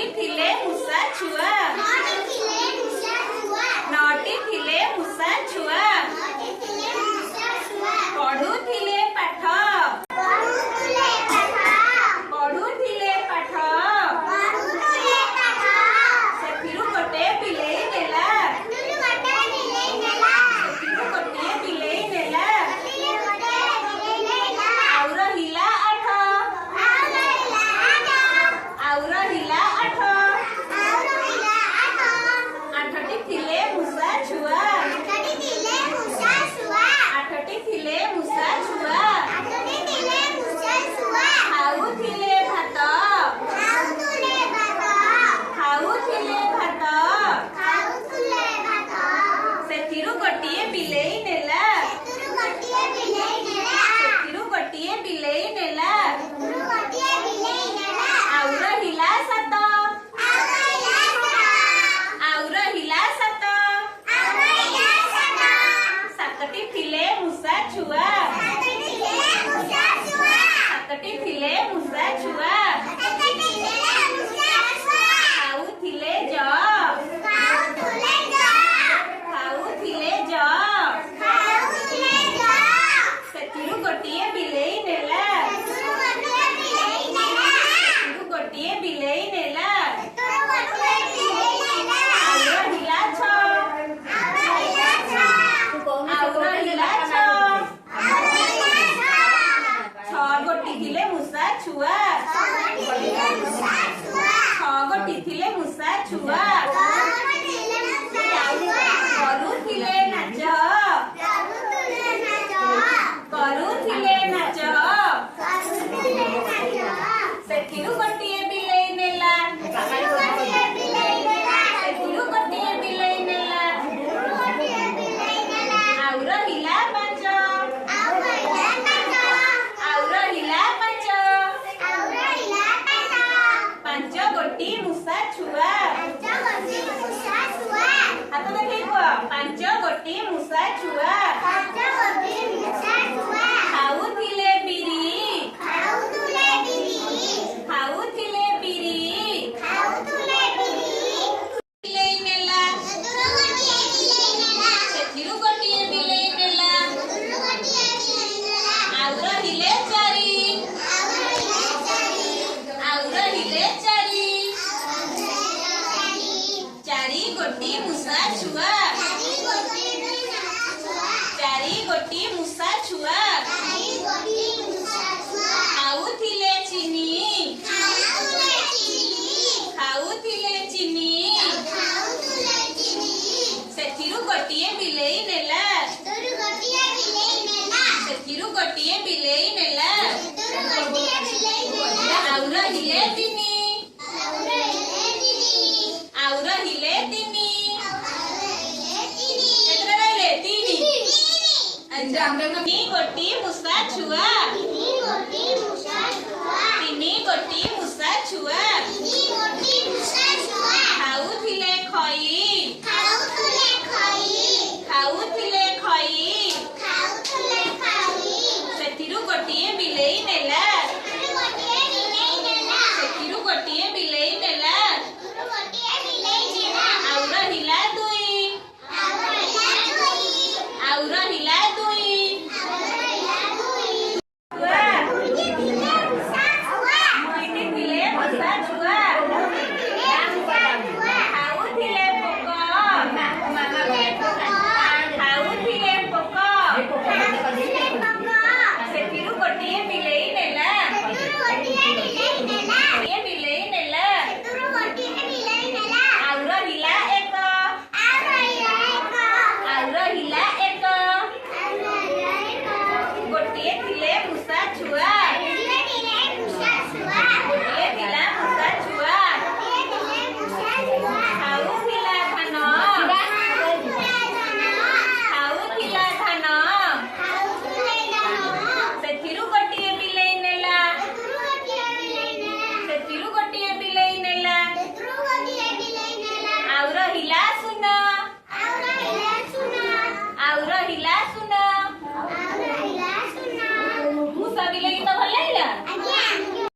नौटी थिले मूषा छुआ नौटी थिले मूषा छुआ पढ़ुथिले पाठ पढ़ुथिले पाठ सेथिरु गोटे बिलेई नेला सेथिरु गोटे बिलेई नेला आउ रहिला आठ आउ रहिला आठ आठटी थिले मूषा छुआ आठटी थिले मूषा छुआ खाउथिले भात खाउथिले भात सेथिरु गोटिए बिलेई नेला सेथिरु गोटिए बिलेई नेला आउ रहिला सात आउ रहिला सात सातटी थिले मूषा छुआ सातटी थिले मूषा छुआ खाउथिले ज खाउथिले ज सेथिरु गोटिए बिलेई नेला सेथिरु गोटिए बिलेई नेला आउ रहिला छ आउ रहिला छ छ गोटी थिले मूषा छुआ छ गोटी थिले मूषा छुआ करुथिले नाच करुथिले नाच सेथिरु गोटिए बिलेई नेला सेथिरु गोटिए बिलेई नेला आउ रहिला पाँच आउ रहिला पाँच पाँच गोटी मूषा छुआ हाथ देखै कुह पाँच गोटी मूषा छुआ खाउथिले बिरी खाउथिले बिरी बिलेई नेला सेथिरु गोटिए बिलेई नेला आउ रहिले चारि आउ रहिले चारि चारि गोटी मूषा छुआ चारि गोटी मूषा छुआ खाउथिले चिनी खाउथिले चिनी सेथिरु गोटिए बिलेई नेला सेथिरु गोटिए बिलेई नेला आउ रहिले तिनी आउ रहिले तिनी केतरा रहिले तिनी तिनी गोटी मूषा छुआ तिनी गोटी मूषा छुआ